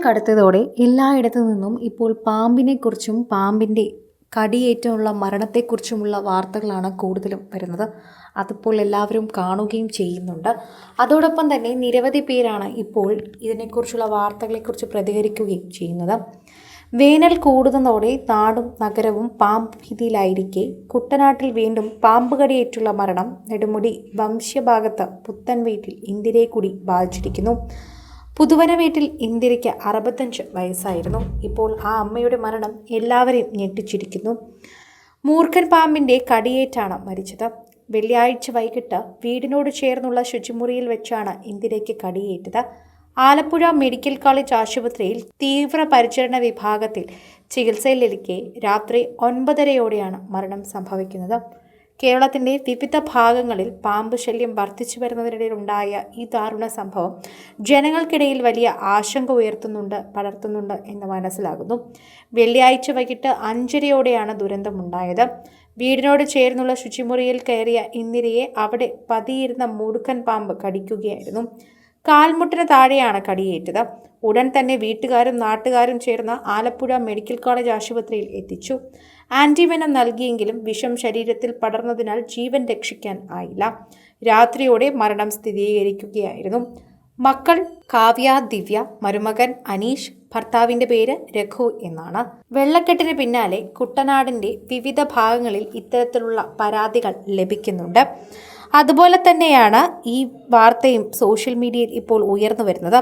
കടുത്തതോടെ എല്ലായിടത്തു നിന്നും ഇപ്പോൾ പാമ്പിനെക്കുറിച്ചും പാമ്പിൻ്റെ കടിയേറ്റുള്ള മരണത്തെക്കുറിച്ചുമുള്ള വാർത്തകളാണ് കൂടുതലും വരുന്നത്. അതിപ്പോൾ എല്ലാവരും കാണുകയും ചെയ്യുന്നുണ്ട്. അതോടൊപ്പം തന്നെ നിരവധി പേരാണ് ഇപ്പോൾ ഇതിനെക്കുറിച്ചുള്ള വാർത്തകളെക്കുറിച്ച് പ്രതികരിക്കുകയും ചെയ്യുന്നത്. വേനൽ കൂടുന്നതോടെ നാടും നഗരവും പാമ്പ് ഭീതിയിലായിരിക്കെ കുട്ടനാട്ടിൽ വീണ്ടും പാമ്പ് കടിയേറ്റുള്ള മരണം നെടുമുടി വംശ്യഭാഗത്ത് പുത്തൻ വീട്ടിൽ ഇന്ദിരയെ കൂടി ബാധിച്ചിരിക്കുന്നു. പുതുവന വീട്ടിൽ ഇന്ദിരയ്ക്ക് 65 വയസ്സായിരുന്നു. ഇപ്പോൾ ആ അമ്മയുടെ മരണം എല്ലാവരെയും ഞെട്ടിച്ചിരിക്കുന്നു. മൂർഖൻ പാമ്പിൻ്റെ കടിയേറ്റാണ് മരിച്ചത്. വെള്ളിയാഴ്ച വൈകിട്ട് വീടിനോട് ചേർന്നുള്ള ശുചിമുറിയിൽ വെച്ചാണ് ഇന്ദിരയ്ക്ക് കടിയേറ്റത്. ആലപ്പുഴ മെഡിക്കൽ കോളേജ് ആശുപത്രിയിൽ തീവ്രപരിചരണ വിഭാഗത്തിൽ ചികിത്സയിലിരിക്കെ രാത്രി 9:30-ഓടെയാണ് മരണം സംഭവിക്കുന്നത്. കേരളത്തിൻ്റെ വിവിധ ഭാഗങ്ങളിൽ പാമ്പ് ശല്യം വർദ്ധിച്ചു വരുന്നതിനിടയിലുണ്ടായ ഈ ദാരുണ സംഭവം ജനങ്ങൾക്കിടയിൽ വലിയ ആശങ്ക പടർത്തുന്നുണ്ട് എന്ന് മനസ്സിലാകുന്നു. വെള്ളിയാഴ്ച വൈകിട്ട് 5:30-ഓടെയാണ് ദുരന്തമുണ്ടായത്. വീടിനോട് ചേർന്നുള്ള ശുചിമുറിയിൽ കയറിയ ഇന്ദിരയെ അവിടെ പതിയിരുന്ന മൂർഖൻ പാമ്പ് കടിക്കുകയായിരുന്നു. കാൽമുട്ടിന് താഴെയാണ് കടിയേറ്റത്. ഉടൻ തന്നെ വീട്ടുകാരും നാട്ടുകാരും ചേർന്ന് ആലപ്പുഴ മെഡിക്കൽ കോളേജ് ആശുപത്രിയിൽ എത്തിച്ചു. ആൻറ്റിവെനം നൽകിയെങ്കിലും വിഷം ശരീരത്തിൽ പടർന്നതിനാൽ ജീവൻ രക്ഷിക്കാൻ ആയില്ല. രാത്രിയോടെ മരണം സ്ഥിരീകരിക്കുകയായിരുന്നു. മക്കൾ കാവ്യ, ദിവ്യ, മരുമകൻ അനീഷ്, ഭർത്താവിൻ്റെ പേര് രഘു എന്നാണ്. വെള്ളക്കെട്ടിന് പിന്നാലെ കുട്ടനാടിൻ്റെ വിവിധ ഭാഗങ്ങളിൽ ഇത്തരത്തിലുള്ള പരാതികൾ ലഭിക്കുന്നുണ്ട്. അതുപോലെ തന്നെയാണ് ഈ വാർത്തയും സോഷ്യൽ മീഡിയയിൽ ഇപ്പോൾ ഉയർന്നു വരുന്നത്.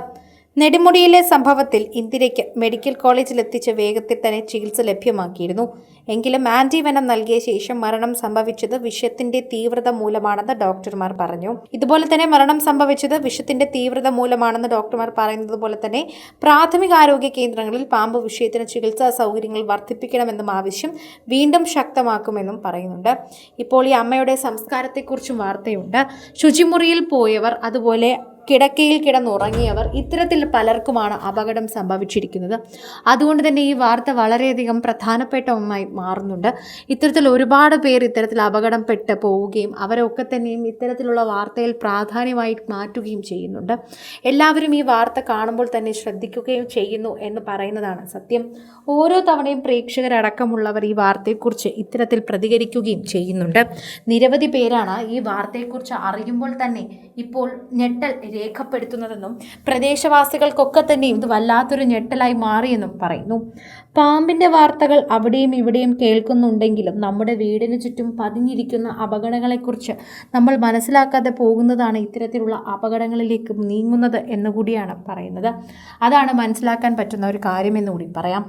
നെടുമുടിയിലെ സംഭവത്തിൽ ഇന്ദിരയ്ക്ക് മെഡിക്കൽ കോളേജിൽ എത്തിച്ച വേഗത്തിൽ തന്നെ ചികിത്സ ലഭ്യമാക്കിയിരുന്നു. എങ്കിലും ആൻറ്റിവെനം നൽകിയ ശേഷം മരണം സംഭവിച്ചത് വിഷത്തിന്റെ തീവ്രത മൂലമാണെന്ന് ഡോക്ടർമാർ പറഞ്ഞു. ഇതുപോലെ തന്നെ മരണം സംഭവിച്ചത് വിഷത്തിന്റെ തീവ്രത മൂലമാണെന്ന് ഡോക്ടർമാർ പറയുന്നത് പോലെ തന്നെ പ്രാഥമികാരോഗ്യ കേന്ദ്രങ്ങളിൽ പാമ്പ് വിഷയത്തിന് ചികിത്സാ സൗകര്യങ്ങൾ വർദ്ധിപ്പിക്കണമെന്നും ആവശ്യം വീണ്ടും ശക്തമാക്കുമെന്നും പറയുന്നുണ്ട്. ഇപ്പോൾ ഈ അമ്മയുടെ സംസ്കാരത്തെക്കുറിച്ചും വാർത്തയുണ്ട്. ശുചിമുറിയിൽ പോയവർ, അതുപോലെ കിടക്കയിൽ കിടന്നുറങ്ങിയവർ, ഇത്തരത്തിൽ പലർക്കുമാണ് അപകടം സംഭവിച്ചിരിക്കുന്നത്. അതുകൊണ്ട് തന്നെ ഈ വാർത്ത വളരെയധികം പ്രധാനപ്പെട്ട ഒന്നായി മാറുന്നുണ്ട്. ഇത്തരത്തിൽ ഒരുപാട് പേർ ഇത്തരത്തിൽ അപകടപ്പെട്ട് പോവുകയും അവരൊക്കെ തന്നെയും ഇത്തരത്തിലുള്ള വാർത്തയിൽ പ്രാധാന്യമായി മാറ്റുകയും ചെയ്യുന്നുണ്ട്. എല്ലാവരും ഈ വാർത്ത കാണുമ്പോൾ തന്നെ ശ്രദ്ധിക്കുകയും ചെയ്യുന്നു എന്ന് പറയുന്നതാണ് സത്യം. ഓരോ തവണയും പ്രേക്ഷകരടക്കമുള്ളവർ ഈ വാർത്തയെക്കുറിച്ച് ഇത്തരത്തിൽ പ്രതികരിക്കുകയും ചെയ്യുന്നുണ്ട്. നിരവധി പേരാണ് ഈ വാർത്തയെക്കുറിച്ച് അറിയുമ്പോൾ തന്നെ ഇപ്പോൾ ഞെട്ടൽ രേഖപ്പെടുത്തുന്നതെന്നും പ്രദേശവാസികൾക്കൊക്കെ തന്നെ ഇത് വല്ലാത്തൊരു ഞെട്ടലായി മാറിയെന്നും പറയുന്നു. പാമ്പിൻ്റെ വാർത്തകൾ അവിടെയും ഇവിടെയും കേൾക്കുന്നുണ്ടെങ്കിലും നമ്മുടെ വീടിന് ചുറ്റും പതിഞ്ഞിരിക്കുന്ന അപകടങ്ങളെക്കുറിച്ച് നമ്മൾ മനസ്സിലാക്കാതെ പോകുന്നതാണ് ഇത്തരത്തിലുള്ള അപകടങ്ങളിലേക്ക് നീങ്ങുന്നത് എന്നുകൂടിയാണ് പറയുന്നത്. അതാണ് മനസ്സിലാക്കാൻ പറ്റുന്ന ഒരു കാര്യമെന്നുകൂടി പറയാം.